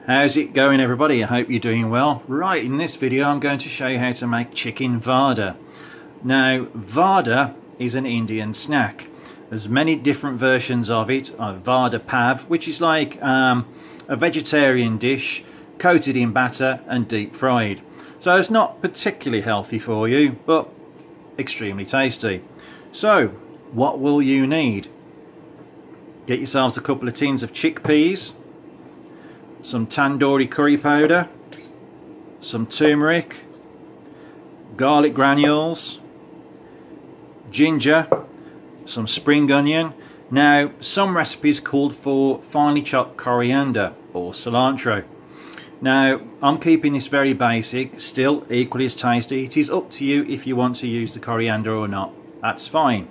How's it going, everybody? I hope you're doing well. Right, in this video I'm going to show you how to make chicken vada. Now, vada is an Indian snack. There's many different versions of it. Vada pav, which is like a vegetarian dish coated in batter and deep fried. So it's not particularly healthy for you, but extremely tasty. So what will you need? Get yourselves a couple of tins of chickpeas, some tandoori curry powder, some turmeric, garlic granules, ginger, some spring onion. Now, some recipes called for finely chopped coriander or cilantro. Now, I'm keeping this very basic, still equally as tasty. It is up to you if you want to use the coriander or not. That's fine.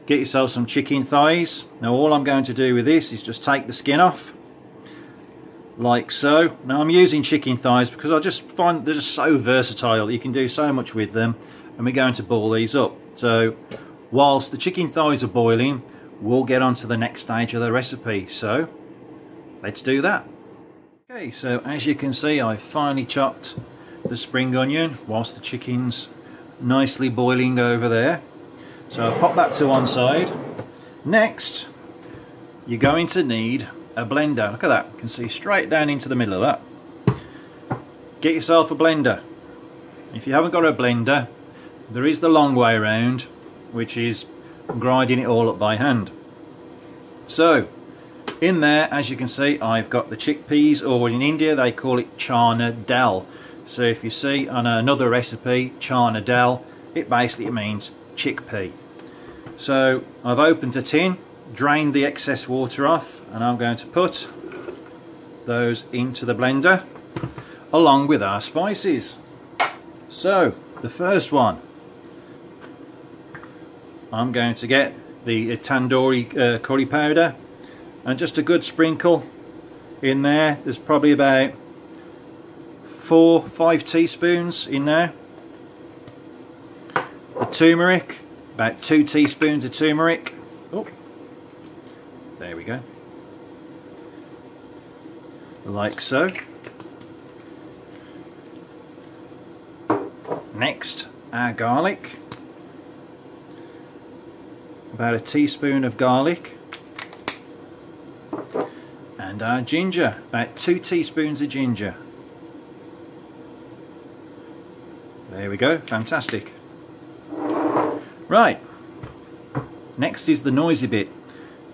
Get yourself some chicken thighs. Now, all I'm going to do with this is just take the skin off, like so. Now, I'm using chicken thighs because I just find they're just so versatile. You can do so much with them, and we're going to boil these up. So, whilst the chicken thighs are boiling, we'll get on to the next stage of the recipe. So, let's do that. Okay, so as you can see, I've finely chopped the spring onion whilst the chicken's nicely boiling over there. So I'll pop that to one side. Next, you're going to need a blender. Look at that, you can see straight down into the middle of that. Get yourself a blender. If you haven't got a blender, there is the long way around, which is grinding it all up by hand. So in there, as you can see, I've got the chickpeas, or in India they call it chana dal. So if you see on another recipe, chana dal, it basically means chickpea. So I've opened a tin, drained the excess water off, and I'm going to put those into the blender along with our spices. So the first one, I'm going to get the tandoori curry powder and just a good sprinkle in there. There's probably about 4-5 teaspoons in there. The turmeric, about 2 teaspoons of turmeric. Oh, there we go, like so. Next, our garlic, about a teaspoon of garlic. And our ginger, about 2 teaspoons of ginger. There we go, fantastic. Right, next is the noisy bit.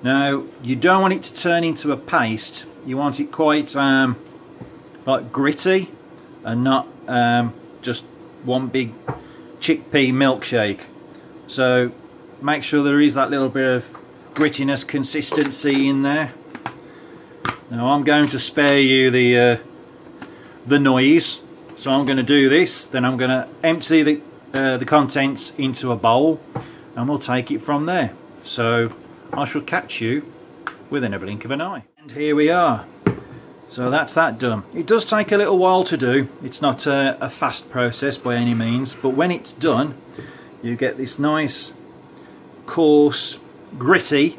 Now, you don't want it to turn into a paste. You want it quite like gritty and not just one big chickpea milkshake. So make sure there is that little bit of grittiness consistency in there. Now, I'm going to spare you the noise, so I'm going to do this. Then I'm going to empty the contents into a bowl, and we'll take it from there. So I shall catch you within a blink of an eye. And here we are. So that's that done. It does take a little while to do. It's not a fast process by any means, but when it's done, you get this nice, coarse, gritty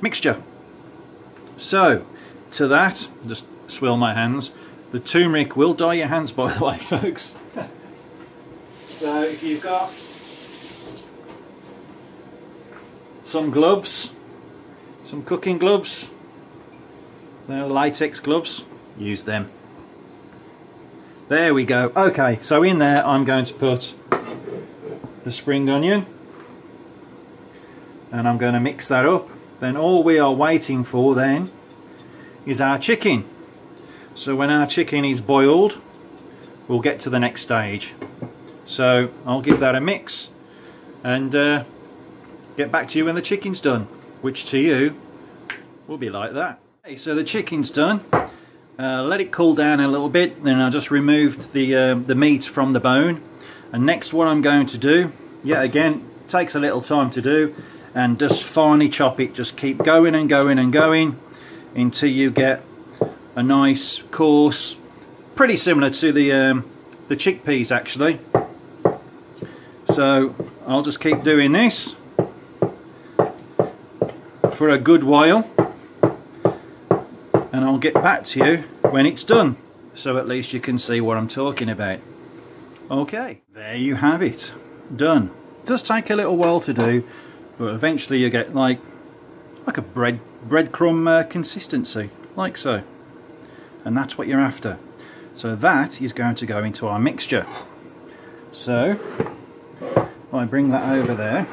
mixture. So to that, just swill my hands. The turmeric will dye your hands, by the way, folks. So if you've got some gloves, some cooking gloves, they're latex gloves, use them. There we go. Okay, so in there I'm going to put the spring onion, and I'm going to mix that up. Then all we are waiting for then is our chicken. So when our chicken is boiled, we'll get to the next stage. So I'll give that a mix and get back to you when the chicken's done, which to you will be like that. Okay, so the chicken's done. Let it cool down a little bit, then I just removed the meat from the bone. And next, what I'm going to do, yet again, takes a little time to do, and just finely chop it. Just keep going and going and going until you get a nice coarse, pretty similar to the chickpeas actually. So I'll just keep doing this for a good while and I'll get back to you when it's done, so at least you can see what I'm talking about. Okay, there you have it, done. It does take a little while to do, but eventually you get like a breadcrumb consistency, like so, and that's what you're after. So that is going to go into our mixture. So if I bring that over there,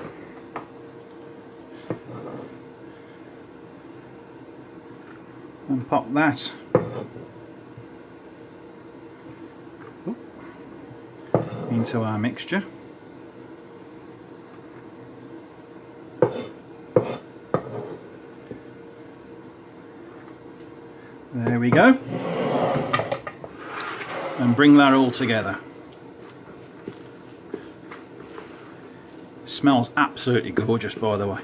and pop that into our mixture. There we go. And bring that all together. Smells absolutely gorgeous, by the way.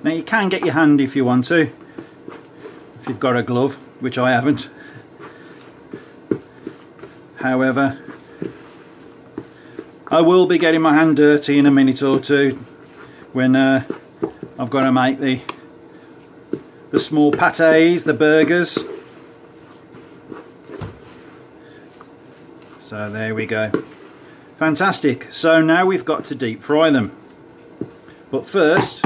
Now you can get your hand if you want to, if you've got a glove, which I haven't. However, I will be getting my hand dirty in a minute or two when I've got to make the small pâtés, the burgers. So there we go. Fantastic. So now we've got to deep fry them. But first,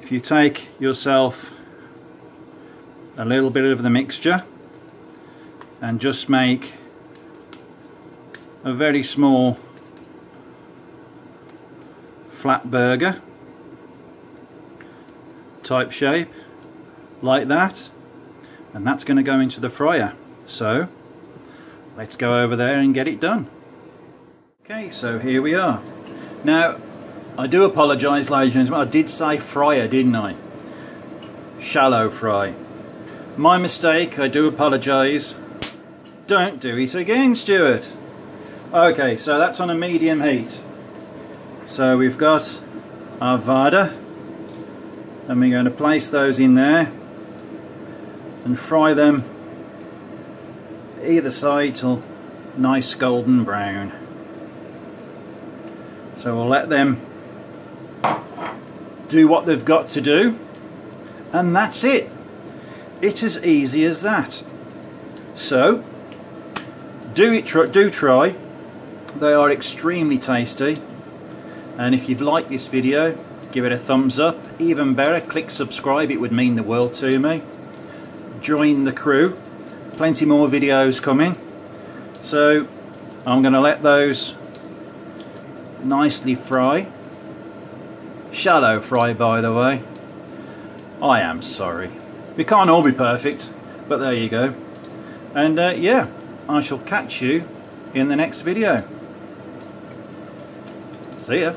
if you take yourself a little bit of the mixture and just make a very small flat burger type shape, like that, and that's going to go into the fryer. So let's go over there and get it done. Okay, so here we are. Now I do apologise, ladies and gentlemen, I did say fryer, didn't I? Shallow fry. My mistake, I do apologise. Don't do it again, Stuart. Okay, so that's on a medium heat. So we've got our vada, and we're going to place those in there and fry them either side till nice golden brown. So we'll let them do what they've got to do, and that's it. It's as easy as that. So do try. They are extremely tasty, and if you've liked this video, give it a thumbs up. Even better, click subscribe, it would mean the world to me. Join the crew, plenty more videos coming. So I'm going to let those nicely fry. Shallow fry, by the way. I am sorry. We can't all be perfect, but there you go. And yeah, I shall catch you in the next video. See ya.